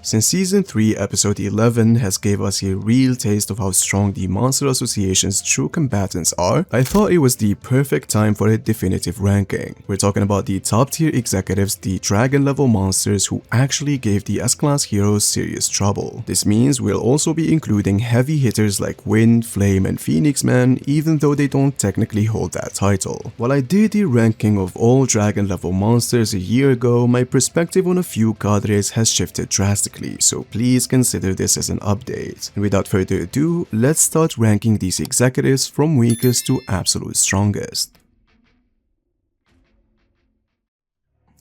Since Season 3 Episode 11 has gave us a real taste of how strong the Monster Association's true combatants are, I thought it was the perfect time for a definitive ranking. We're talking about the top tier executives, the dragon level monsters who actually gave the S-Class heroes serious trouble. This means we'll also be including heavy hitters like Wind, Flame, and Phoenix Man, even though they don't technically hold that title. While I did the ranking of all dragon level monsters a year ago, my perspective on a few cadres has shifted drastically, so please consider this as an update. And without further ado, let's start ranking these executives from weakest to absolute strongest.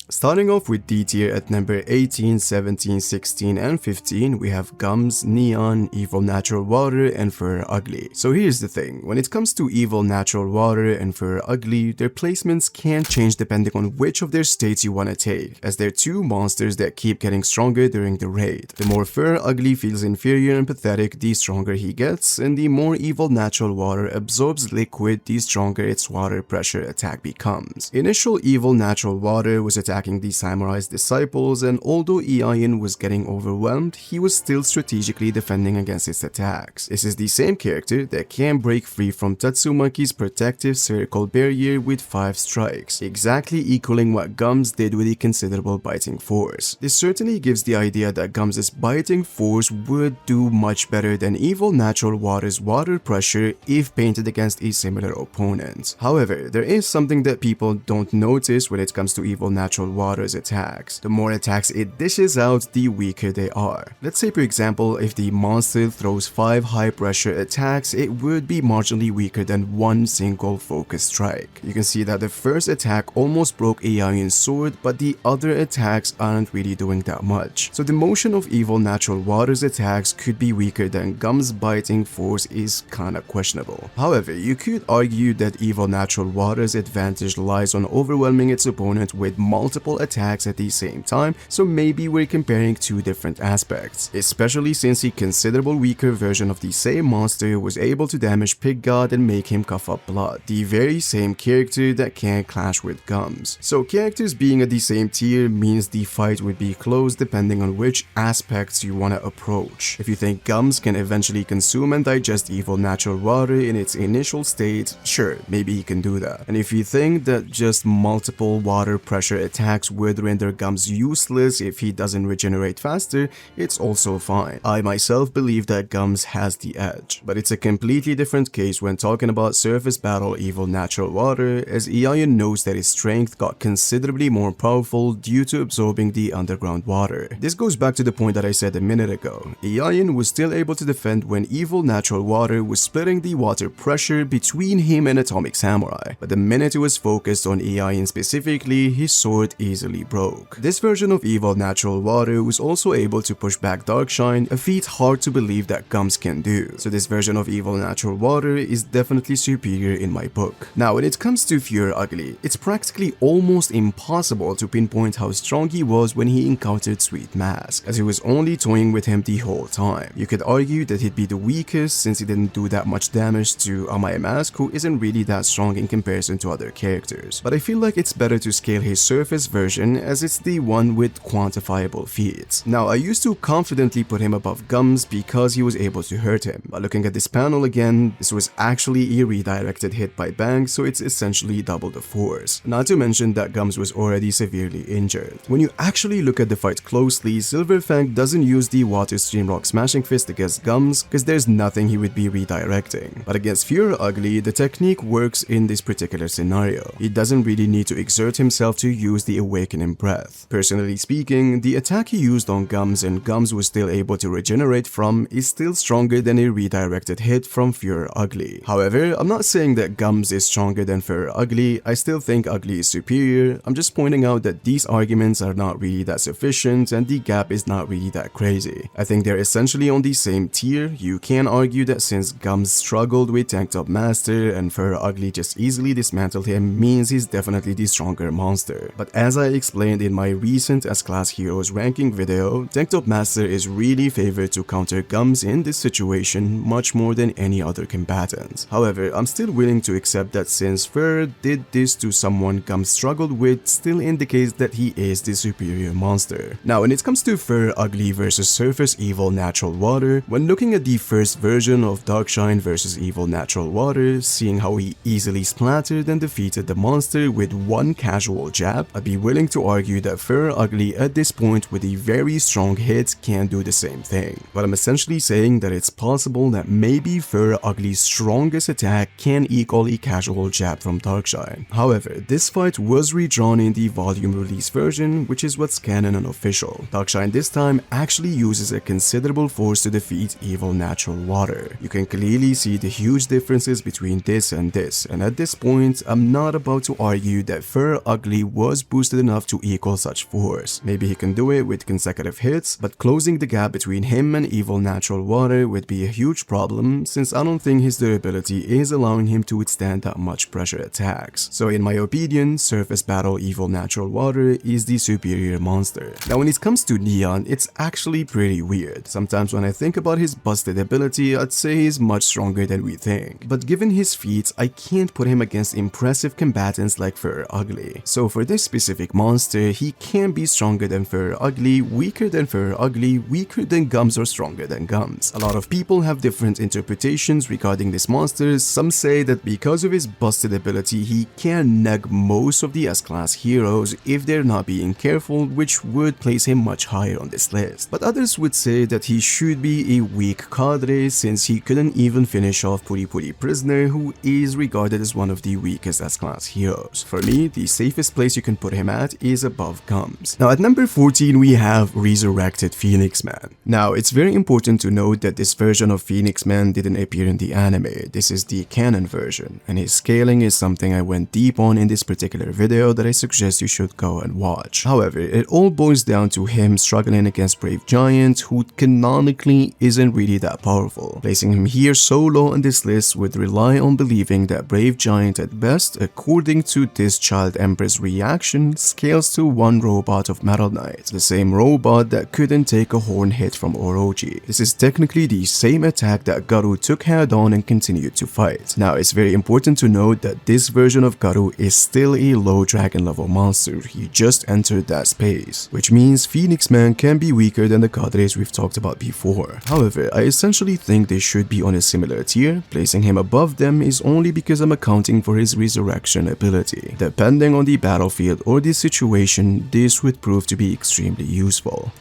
Starting off with D tier at number 18, 17, 16, and 15, we have Gums, Neon, Evil Natural Water, and Fur Ugly. So here's the thing, when it comes to Evil Natural Water and Fur Ugly, their placements can change depending on which of their states you want to take, as they're two monsters that keep getting stronger during the raid. The more Fur Ugly feels inferior and pathetic, the stronger he gets, and the more Evil Natural Water absorbs liquid, the stronger its water pressure attack becomes. Initial Evil Natural Water was attacking the Samurai's disciples, and although Ion was getting overwhelmed, he was still strategically defending against its attacks. This is the same character that can break free from Tatsumaki's protective circle barrier with 5 strikes, exactly equaling what Gums did with a considerable biting force. This certainly gives the idea that Gums' biting force would do much better than Evil Natural Water's water pressure if painted against a similar opponent. However, there is something that people don't notice when it comes to Evil Natural Water's attacks. The more attacks it dishes out, the weaker they are. Let's say for example, if the monster throws 5 high pressure attacks, it would be marginally weaker than one single focus strike. You can see that the first attack almost broke Ion's sword, but the other attacks aren't really doing that much. So the motion of Evil Natural Water's attacks could be weaker than Gums' biting force is kinda questionable. However, you could argue that Evil Natural Water's advantage lies on overwhelming its opponent with multiple attacks at the same time, so maybe we're comparing two different aspects, especially since a considerable weaker version of the same monster was able to damage Pig God and make him cough up blood, the very same character that can clash with Gums. So characters being at the same tier means the fight would be close depending on which aspects you want to approach. If you think Gums can eventually consume and digest Evil Natural Water in its initial state, sure, maybe he can do that. And if you think that just multiple water pressure attacks would render Gums useless if he doesn't regenerate faster, it's also fine. I myself believe that Gums has the edge, but it's a completely different case when talking about surface battle Evil Natural Water, as Ion knows that his strength got considerably more powerful due to absorbing the underground water. This goes back to the point that I said a minute ago. Ion was still able to defend when Evil Natural Water was splitting the water pressure between him and Atomic Samurai, but the minute he was focused on Ion specifically, his sword easily broke. This version of Evil Natural Water was also able to push back Darkshine, a feat hard to believe that Gums can do. So this version of Evil Natural Water is definitely superior in my book. Now when it comes to Fur Ugly, it's practically almost impossible to pinpoint how strong he was when he encountered Sweet Mask, as he was only toying with him the whole time. You could argue that he'd be the weakest since he didn't do that much damage to Amaya Mask, who isn't really that strong in comparison to other characters. But I feel like it's better to scale his surface version as it's the one with quantifiable feats. Now I used to confidently put him above Gums because he was able to hurt him, but looking at this panel again, this was actually a redirected hit by Bang, so it's essentially double the force. Not to mention that Gums was already severely injured. When you actually look at the fight closely, Silverfang doesn't use the Water Stream Rock Smashing Fist against Gums because there's nothing he would be redirecting. But against Fur Ugly, the technique works in this particular scenario. He doesn't really need to exert himself to use the Awakening Breath. Personally speaking, the attack he used on Gums and Gums was still able to regenerate from is still stronger than a redirected hit from Fur Ugly. However, I'm not saying that Gums is stronger than Fur Ugly, I still think Ugly is superior. I'm just pointing out that these arguments are not really that sufficient and the gap is not really that crazy. I think they're essentially on the same tier. You can argue that since Gums struggled with Tank Top Master and Fur Ugly just easily dismantled him, means he's definitely the stronger monster. But as I explained in my recent S-Class Heroes ranking video, Tank Top Master is really favored to counter Gums in this situation much more than any other combatant. However, I'm still willing to accept that since Fur did this to someone Gums struggled with still indicates that he is the superior monster. Now when it comes to Fur Ugly versus Surface Evil Natural Water, when looking at the first version of Darkshine versus Evil Natural Water, seeing how he easily splattered and defeated the monster with one casual jab, I'd be willing to argue that Fur Ugly at this point with a very strong hit can do the same thing. But I'm essentially saying that it's possible that maybe Fur Ugly's strongest attack can equal a casual jab from Darkshine. However, this fight was redrawn in the volume release version, which is what's canon and official. Darkshine this time actually uses a considerable force to defeat Evil Natural Water. You can clearly see the huge differences between this, and at this point, I'm not about to argue that Fur Ugly was boosted enough to equal such force. Maybe he can do it with consecutive hits, but closing the gap between him and Evil Natural Water would be a huge problem since I don't think his durability is allowing him to withstand that much pressure attacks. So in my opinion, Surface Battle Evil Natural Water is the superior monster. Now when it comes to Neon, it's actually pretty weird. Sometimes when I think about his busted ability, I'd say he's much stronger than we think. But given his feats, I can't put him against impressive combatants like Fur Ugly. So for this specific monster, he can be stronger than Fur Ugly, weaker than Fur Ugly, weaker than Gums, or stronger than Gums. A lot of people have different interpretations regarding this monster. Some say that because of his busted ability, he can neg most of the S-Class heroes if they're not being careful, which would place him much higher on this list. But others would say that he should be a weak Cadre since he couldn't even finish off Puri Puri Prisoner, who is regarded as one of the weakest S-Class heroes. For me, the safest place you can put him at is above Gums. Now at number 14 we have Resurrected Phoenix Man. Now it's very important to note that this version of Phoenix Man didn't appear in the anime. This is the canon version, and his scaling is something I went deep on in this particular video that I suggest you should go and watch. However, it all boils down to him struggling against Brave Giant, who canonically isn't really that powerful. Placing him here so low on this list would rely on believing that Brave Giant at best, according to this Child Empress reaction, scales to one robot of Metal Knight, the same robot that couldn't take a horn hit from Orochi. This is technically the same attack that Garu took head on and continued to fight. Now it's very important to note that this version of Garu is still a low dragon level monster. He just entered that space, which means Phoenix Man can be weaker than the Cadres we've talked about before. However, I essentially think they should be on a similar tier. Placing him above them is only because I'm accounting for his resurrection ability. Depending on the battlefield or the situation, this would prove to be extremely useful.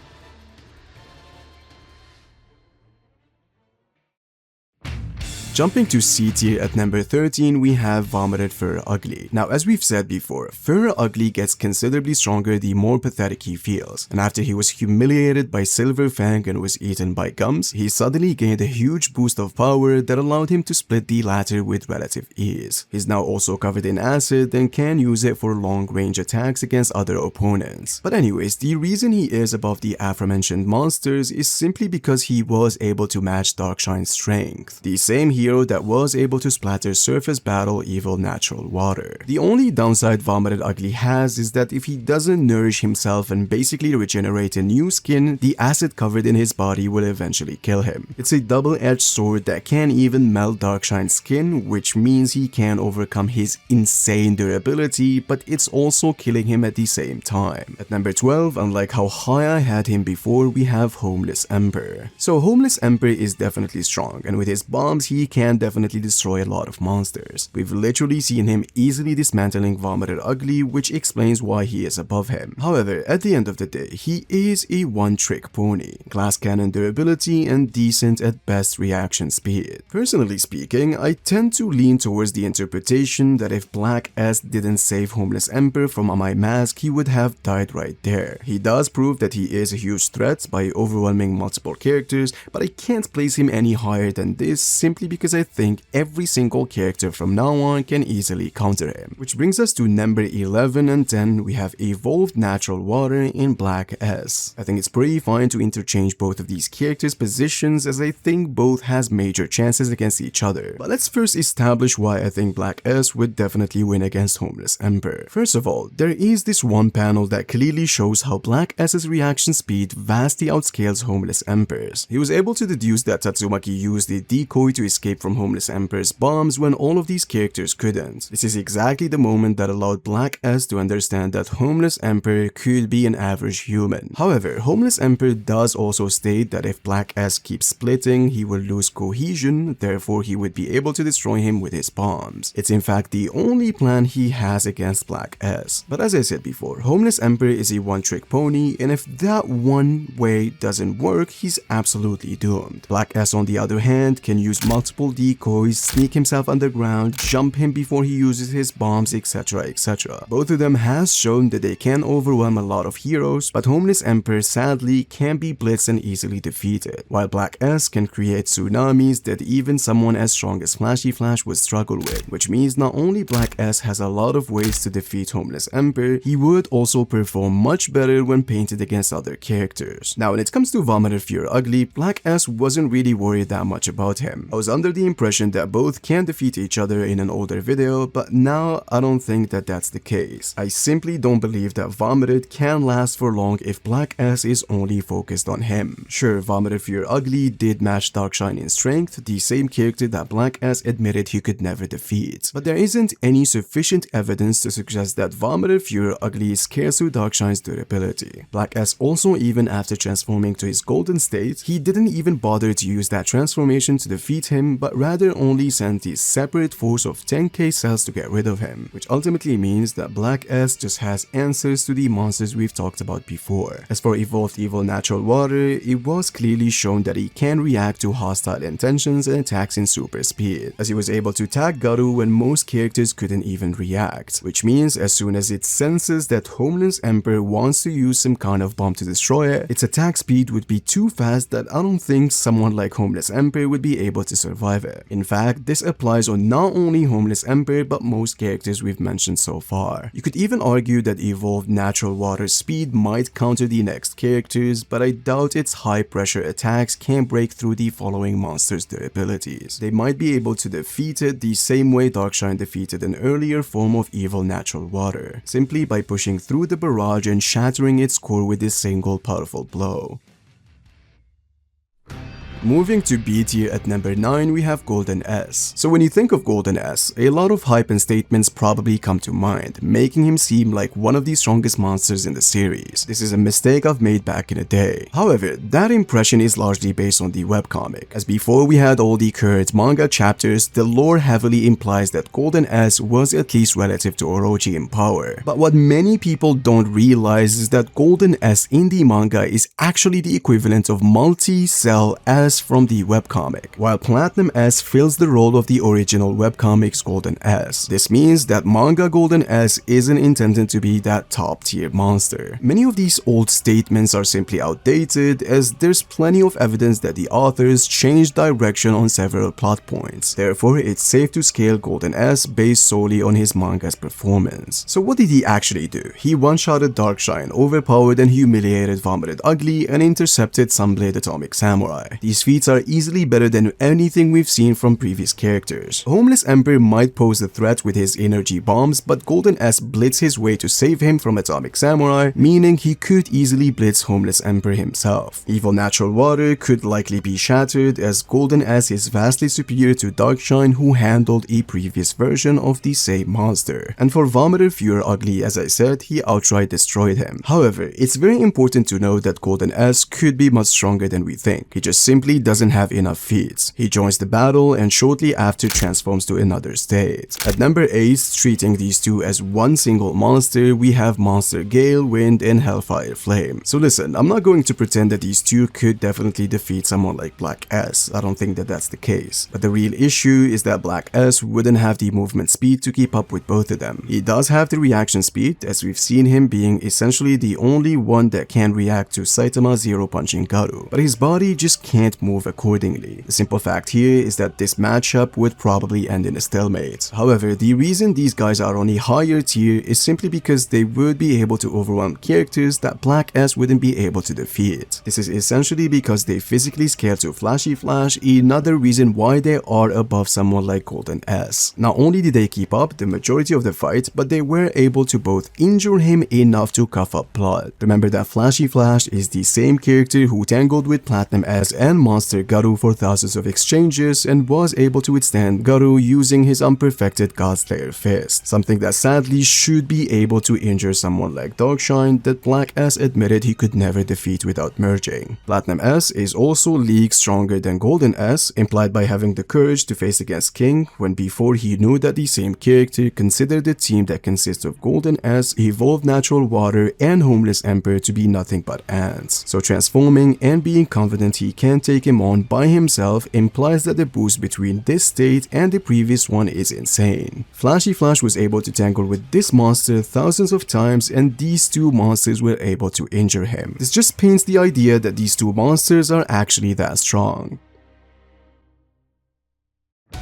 Jumping to C tier at number 13, we have Vomited Fur Ugly. Now as we've said before, Fur Ugly gets considerably stronger the more pathetic he feels, and after he was humiliated by Silver Fang and was eaten by Gums, he suddenly gained a huge boost of power that allowed him to split the latter with relative ease. He's now also covered in acid and can use it for long range attacks against other opponents. But anyways, the reason he is above the aforementioned monsters is simply because he was able to match Darkshine's strength, the same hero that was able to splatter Surface Battle Evil Natural Water. The only downside Vomited Ugly has is that if he doesn't nourish himself and basically regenerate a new skin, the acid covered in his body will eventually kill him. It's a double-edged sword that can even melt Darkshine's skin, which means he can overcome his insane durability, but it's also killing him at the same time. At number 12, unlike how high I had him before, we have Homeless Emperor. So Homeless Emperor is definitely strong, and with his bombs he can definitely destroy a lot of monsters. We've literally seen him easily dismantling Vomited Ugly, which explains why he is above him. However, at the end of the day, he is a one-trick pony. Glass cannon durability and decent at best reaction speed. Personally speaking, I tend to lean towards the interpretation that if Black S didn't save Homeless Emperor from my mask, he would have died right there. He does prove that he is a huge threat by overwhelming multiple characters, but I can't place him any higher than this simply because because I think every single character from now on can easily counter him. Which brings us to number 11 and 10, we have Evolved Natural Water in Black S. I think it's pretty fine to interchange both of these characters' positions as I think both has major chances against each other. But let's first establish why I think Black S would definitely win against Homeless Emperor. First of all, there is this one panel that clearly shows how Black S's reaction speed vastly outscales Homeless Emperor's. He was able to deduce that Tatsumaki used a decoy to escape from Homeless Emperor's bombs when all of these characters couldn't. This is exactly the moment that allowed Black S to understand that Homeless Emperor could be an average human. However, Homeless Emperor does also state that if Black S keeps splitting, he will lose cohesion, therefore he would be able to destroy him with his bombs. It's in fact the only plan he has against Black S. But as I said before, Homeless Emperor is a one-trick pony, and if that one way doesn't work, he's absolutely doomed. Black S on the other hand can use multiple decoys, sneak himself underground, jump him before he uses his bombs, etc, etc. Both of them has shown that they can overwhelm a lot of heroes, but Homeless Emperor sadly can be blitzed and easily defeated, while Black S can create tsunamis that even someone as strong as Flashy Flash would struggle with, which means not only Black S has a lot of ways to defeat Homeless Emperor, he would also perform much better when painted against other characters. Now when it comes to Vomiter Fear Ugly, Black S wasn't really worried that much about him. I was under the impression that both can defeat each other in an older video, but now I don't think that that's the case. I simply don't believe that Vomited can last for long if Black S is only focused on him. Sure, Vomiter Fear Ugly did match Darkshine in strength, the same character that Black S admitted he could never defeat, but there isn't any sufficient evidence to suggest that Vomiter Fear Ugly scares through Darkshine's durability. Black S also, even after transforming to his golden state, he didn't even bother to use that transformation to defeat him, but rather only sent a separate force of 10k cells to get rid of him, which ultimately means that Black S just has answers to the monsters we've talked about before. As for Evolved Evil Natural Water, it was clearly shown that he can react to hostile intentions and attacks in super speed, as he was able to tag Garu when most characters couldn't even react, which means as soon as it senses that Homeless Emperor wants to use some kind of bomb to destroy it, its attack speed would be too fast that I don't think someone like Homeless Emperor would be able to survive it. In fact, this applies on not only Homeless Emperor but most characters we've mentioned so far. You could even argue that Evolved Natural Water speed might counter the next characters, but I doubt its high pressure attacks can break through the following monsters' durabilities. They might be able to defeat it the same way Darkshine defeated an earlier form of Evil Natural Water, simply by pushing through the barrage and shattering its core with this single powerful blow. Moving to B tier at number 9, we have Golden S. So when you think of Golden S, a lot of hype and statements probably come to mind, making him seem like one of the strongest monsters in the series. This is a mistake I've made back in the day. However, that impression is largely based on the webcomic, as before we had all the current manga chapters, the lore heavily implies that Golden S was at least relative to Orochi in power. But what many people don't realize is that Golden S in the manga is actually the equivalent of Multi-Cell S from the webcomic, while Platinum S fills the role of the original webcomic's Golden S. This means that manga Golden S isn't intended to be that top tier monster. Many of these old statements are simply outdated, as there's plenty of evidence that the authors changed direction on several plot points. Therefore, it's safe to scale Golden S based solely on his manga's performance. So what did he actually do? He one-shotted Darkshine, overpowered and humiliated Vomited Ugly, and intercepted Sunblade Atomic Samurai. These feats are easily better than anything we've seen from previous characters. Homeless Emperor might pose a threat with his energy bombs, but Golden S blitzed his way to save him from Atomic Samurai, meaning he could easily blitz Homeless Emperor himself. Evil Natural Water could likely be shattered, as Golden S is vastly superior to Darkshine, who handled a previous version of the same monster. And for Vomiter Fear Ugly, as I said, he outright destroyed him. However, it's very important to note that Golden S could be much stronger than we think. He just simply doesn't have enough feats. He joins the battle and shortly after transforms to another state. At number 8, treating these two as one single monster, we have Monster Gale, Wind, and Hellfire Flame. So listen, I'm not going to pretend that these two could definitely defeat someone like Black S. I don't think that that's the case. But the real issue is that Black S wouldn't have the movement speed to keep up with both of them. He does have the reaction speed, as we've seen him being essentially the only one that can react to Saitama zero punching Garu, but his body just can't might move accordingly. The simple fact here is that this matchup would probably end in a stalemate. However, the reason these guys are on a higher tier is simply because they would be able to overwhelm characters that Black S wouldn't be able to defeat. This is essentially because they physically scale to Flashy Flash, another reason why they are above someone like Golden S. Not only did they keep up the majority of the fight, but they were able to both injure him enough to cough up blood. Remember that Flashy Flash is the same character who tangled with Platinum S and Monster Garu for thousands of exchanges and was able to withstand Garu using his unperfected Godslayer fist, something that sadly should be able to injure someone like Darkshine that Black S admitted he could never defeat without merging. Platinum S is also leagues stronger than Golden S, implied by having the courage to face against King when before he knew that the same character considered the team that consists of Golden S, Evolved Natural Water, and Homeless Emperor to be nothing but ants. So transforming and being confident he can take him on by himself implies that the boost between this state and the previous one is insane. Flashy Flash was able to tangle with this monster thousands of times, and these two monsters were able to injure him. This just paints the idea that these two monsters are actually that strong.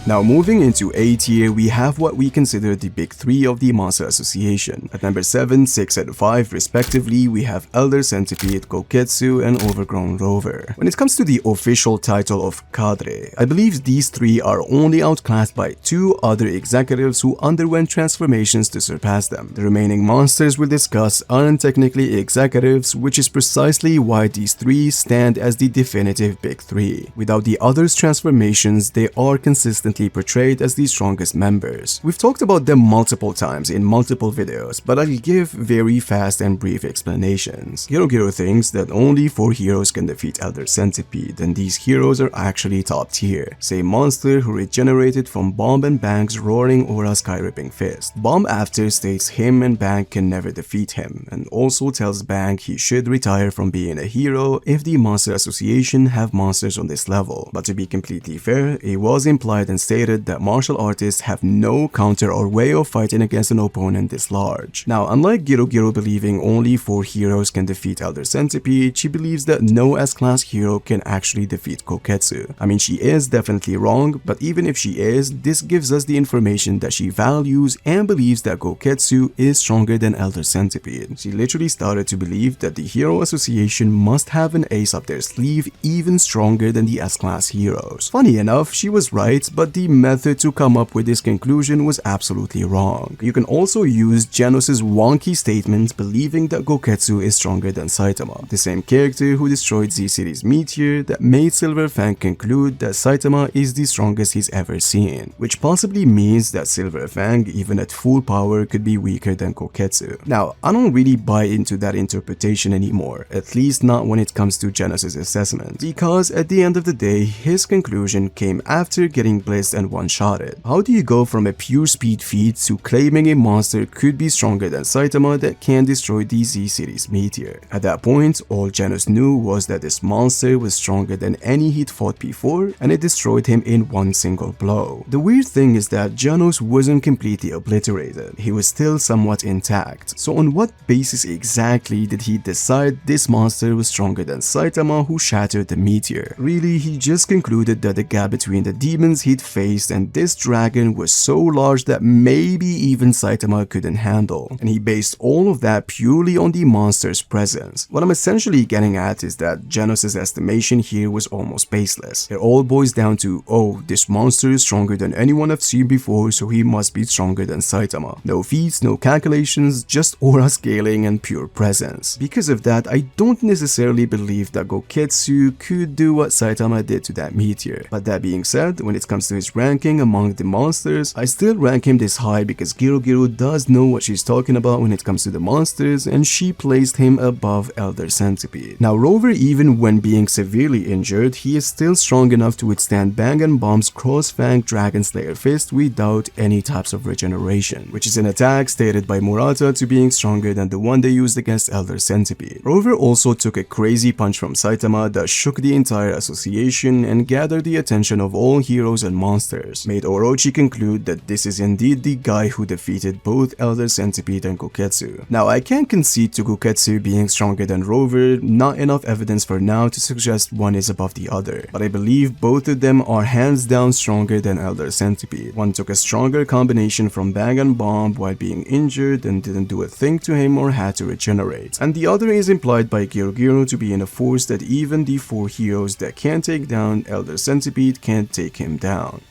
Now moving into A tier, we have what we consider the big three of the Monster Association. At number 7, 6, and 5 respectively, we have Elder Centipede, Koketsu, and Overgrown Rover. When it comes to the official title of Cadre, I believe these three are only outclassed by two other executives who underwent transformations to surpass them. The remaining monsters we'll discuss aren't technically executives, which is precisely why these three stand as the definitive big three. Without the others' transformations, they are consistently portrayed as the strongest members. We've talked about them multiple times in multiple videos, but I'll give very fast and brief explanations. Giro thinks that only 4 heroes can defeat Elder Centipede, and these heroes are actually top tier. Say Monster, who regenerated from Bomb and Bang's roaring aura sky-ripping fist. Bomb after states him and Bang can never defeat him, and also tells Bang he should retire from being a hero if the Monster Association have monsters on this level. But to be completely fair, it was implied and stated that martial artists have no counter or way of fighting against an opponent this large. Now, unlike Giro believing only 4 heroes can defeat Elder Centipede, she believes that no S-class hero can actually defeat Koketsu. I mean, she is definitely wrong, but even if she is, this gives us the information that she values and believes that Koketsu is stronger than Elder Centipede. She literally started to believe that the Hero Association must have an ace up their sleeve even stronger than the S-class heroes. Funny enough, she was right, but the method to come up with this conclusion was absolutely wrong. You can also use Genos's wonky statement believing that Koketsu is stronger than Saitama, the same character who destroyed Z-City's meteor that made Silver Fang conclude that Saitama is the strongest he's ever seen, which possibly means that Silver Fang, even at full power, could be weaker than Koketsu. Now, I don't really buy into that interpretation anymore, at least not when it comes to Genos's assessment, because at the end of the day, his conclusion came after getting blitzed and one-shotted. How do you go from a pure speed feat to claiming a monster could be stronger than Saitama that can destroy the Z-City's meteor? At that point, all Genos knew was that this monster was stronger than any he'd fought before, and it destroyed him in one single blow. The weird thing is that Genos wasn't completely obliterated, he was still somewhat intact. So on what basis exactly did he decide this monster was stronger than Saitama, who shattered the meteor? Really, he just concluded that the gap between the demons he'd faced and this dragon was so large that maybe even Saitama couldn't handle, and he based all of that purely on the monster's presence. What I'm essentially getting at is that Genos' estimation here was almost baseless. It all boils down to, oh, this monster is stronger than anyone I've seen before, so he must be stronger than Saitama. No feats, no calculations, just aura scaling and pure presence. Because of that, I don't necessarily believe that Koketsu could do what Saitama did to that meteor. But that being said, when it comes to his ranking among the monsters, I still rank him this high because Giro does know what she's talking about when it comes to the monsters, and she placed him above Elder Centipede. Now Rover, even when being severely injured, he is still strong enough to withstand Bang and Bomb's Cross-Fang Dragon Slayer Fist without any types of regeneration, which is an attack stated by Murata to being stronger than the one they used against Elder Centipede. Rover also took a crazy punch from Saitama that shook the entire association and gathered the attention of all heroes and than monsters, made Orochi conclude that this is indeed the guy who defeated both Elder Centipede and Goketsu. Now, I can't concede to Goketsu being stronger than Rover, not enough evidence for now to suggest one is above the other, but I believe both of them are hands down stronger than Elder Centipede. One took a stronger combination from Bang and Bomb while being injured and didn't do a thing to him or had to regenerate, and the other is implied by Girogiro to be in a force that even the 4 heroes that can take down Elder Centipede can't take him down.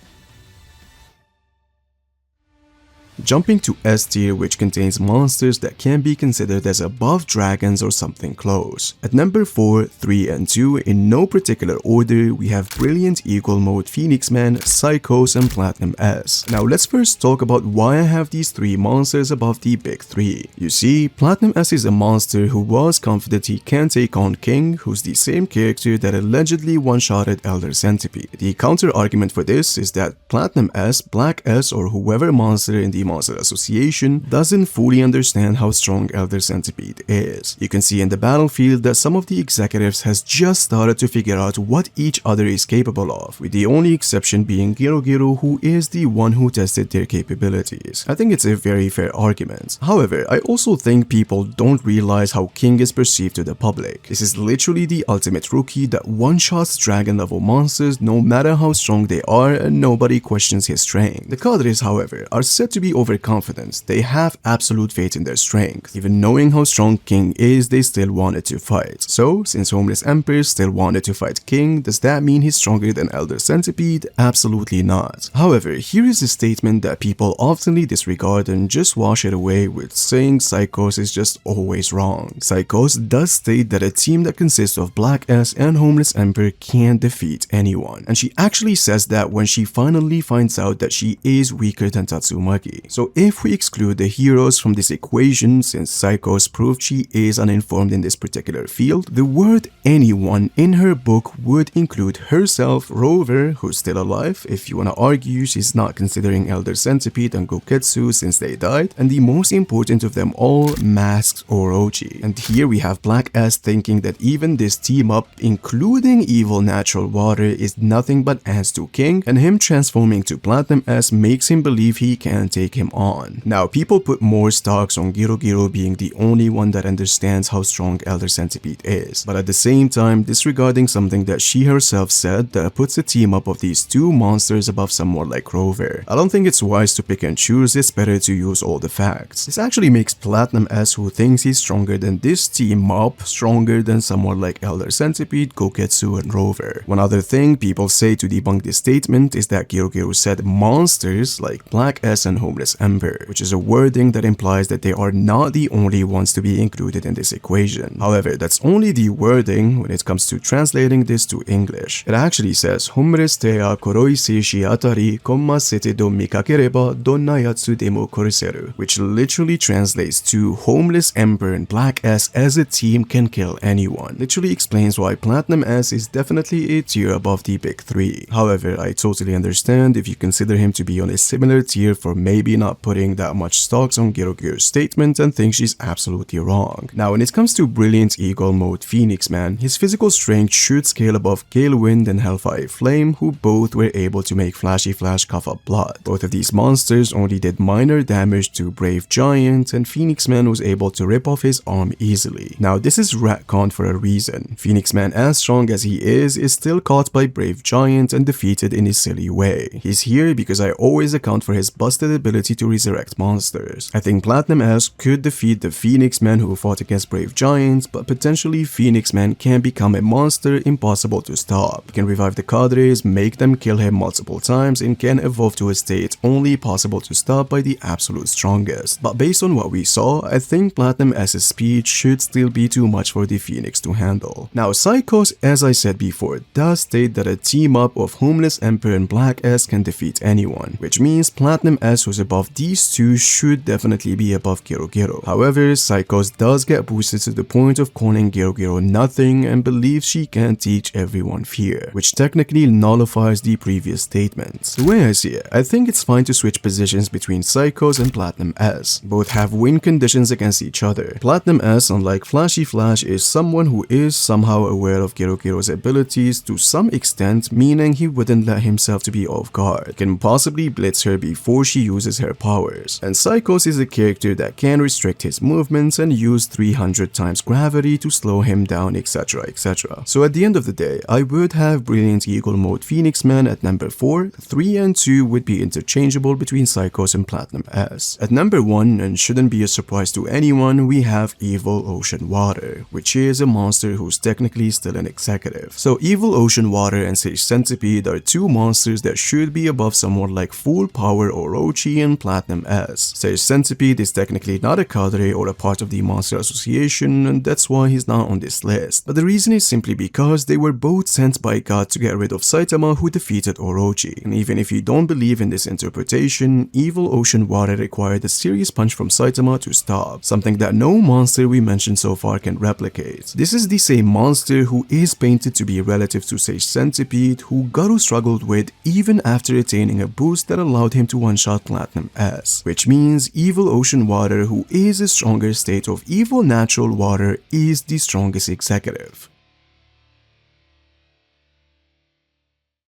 Jumping to S tier, which contains monsters that can be considered as above dragons or something close. At number 4, 3, and 2, in no particular order, we have Brilliant Eagle Mode Phoenix Man, Psychos, and Platinum S. Now let's first talk about why I have these 3 monsters above the big 3. You see, Platinum S is a monster who was confident he can take on King, who's the same character that allegedly one-shotted Elder Centipede. The counter argument for this is that Platinum S, Black S, or whoever monster in the Monster Association doesn't fully understand how strong Elder Centipede is. You can see in the battlefield that some of the executives has just started to figure out what each other is capable of, with the only exception being Girogiro, who is the one who tested their capabilities. I think it's a very fair argument. However, I also think people don't realize how King is perceived to the public. This is literally the ultimate rookie that one-shots dragon level monsters no matter how strong they are, and nobody questions his strength. The Cadres, however, are said to be overconfident. They have absolute faith in their strength. Even knowing how strong King is, they still wanted to fight. So, since Homeless Emperor still wanted to fight King, does that mean he's stronger than Elder Centipede? Absolutely not. However, here is a statement that people oftenly disregard and just wash it away with saying Psychos is just always wrong. Psychos does state that a team that consists of Black S and Homeless Emperor can't defeat anyone, and she actually says that when she finally finds out that she is weaker than Tatsumaki. So if we exclude the heroes from this equation, since Psychos proved she is uninformed in this particular field, the word anyone in her book would include herself, Rover, who's still alive. If you wanna argue, she's not considering Elder Centipede and Goketsu since they died, and the most important of them all, Masked Orochi. And here we have Black S thinking that even this team up, including Evil Natural Water, is nothing but ants to King, and him transforming to Platinum S makes him believe he can take him on. Now, people put more stocks on Girogiro being the only one that understands how strong Elder Centipede is, but at the same time disregarding something that she herself said that puts a team up of these 2 monsters above someone like Rover. I don't think it's wise to pick and choose, it's better to use all the facts. This actually makes Platinum S, who thinks he's stronger than this team up, stronger than someone like Elder Centipede, Goketsu, and Rover. One other thing people say to debunk this statement is that Girogiro said monsters like Black S and Homeless Emperor, which is a wording that implies that they are not the only ones to be included in this equation. However, that's only the wording when it comes to translating this to English. It actually says Homeless tea koroi seishi atari komma sete do mikakereba donna yatsu demo koreseru, which literally translates to Homeless Emperor and Black S as a team can kill anyone. Literally explains why Platinum S is definitely a tier above the big 3. However, I totally understand if you consider him to be on a similar tier for maybe not putting that much stocks on Girogiro's statement and think she's absolutely wrong. Now, when it comes to Brilliant Eagle Mode Phoenix Man, his physical strength should scale above Gale Wind and Hellfire Flame, who both were able to make Flashy Flash cough up blood. Both of these monsters only did minor damage to Brave Giant, and Phoenix Man was able to rip off his arm easily. Now, this is retconned for a reason. Phoenix Man, as strong as he is still caught by Brave Giant and defeated in a silly way. He's here because I always account for his busted ability to resurrect monsters. I think Platinum S could defeat the Phoenix Man who fought against Brave Giants, but potentially Phoenix Man can become a monster impossible to stop. He can revive the Cadres, make them kill him multiple times, and can evolve to a state only possible to stop by the absolute strongest. But based on what we saw, I think Platinum S's speed should still be too much for the Phoenix to handle. Now, Psychos, as I said before, does state that a team up of Homeless Emperor and Black S can defeat anyone, which means Platinum S, who's about above these two should definitely be above Gero. However, Psychos does get boosted to the point of calling Gero nothing and believes she can teach everyone fear, which technically nullifies the previous statements. The way I see it, I think it's fine to switch positions between Psychos and Platinum S. Both have win conditions against each other. Platinum S, unlike Flashy Flash, is someone who is somehow aware of Gero's abilities to some extent, meaning he wouldn't let himself to be off guard, can possibly blitz her before she uses her powers. And Psychos is a character that can restrict his movements and use 300 times gravity to slow him down, etc, etc. So at the end of the day, I would have Brilliant Eagle Mode Phoenix Man at number 4, 3 and 2 would be interchangeable between Psychos and Platinum S. At number 1, and shouldn't be a surprise to anyone, we have Evil Ocean Water, which is a monster who's technically still an executive. So Evil Ocean Water and Sage Centipede are two monsters that should be above someone like Full Power Orochi and Platinum S. Sage Centipede is technically not a Cadre or a part of the Monster Association, and that's why he's not on this list. But the reason is simply because they were both sent by God to get rid of Saitama, who defeated Orochi. And even if you don't believe in this interpretation, Evil Ocean Water required a serious punch from Saitama to stop, something that no monster we mentioned so far can replicate. This is the same monster who is painted to be relative to Sage Centipede, who Garu struggled with even after attaining a boost that allowed him to one-shot Platinum S, which means Evil Ocean Water, who is a stronger state of Evil Natural Water, is the strongest executive.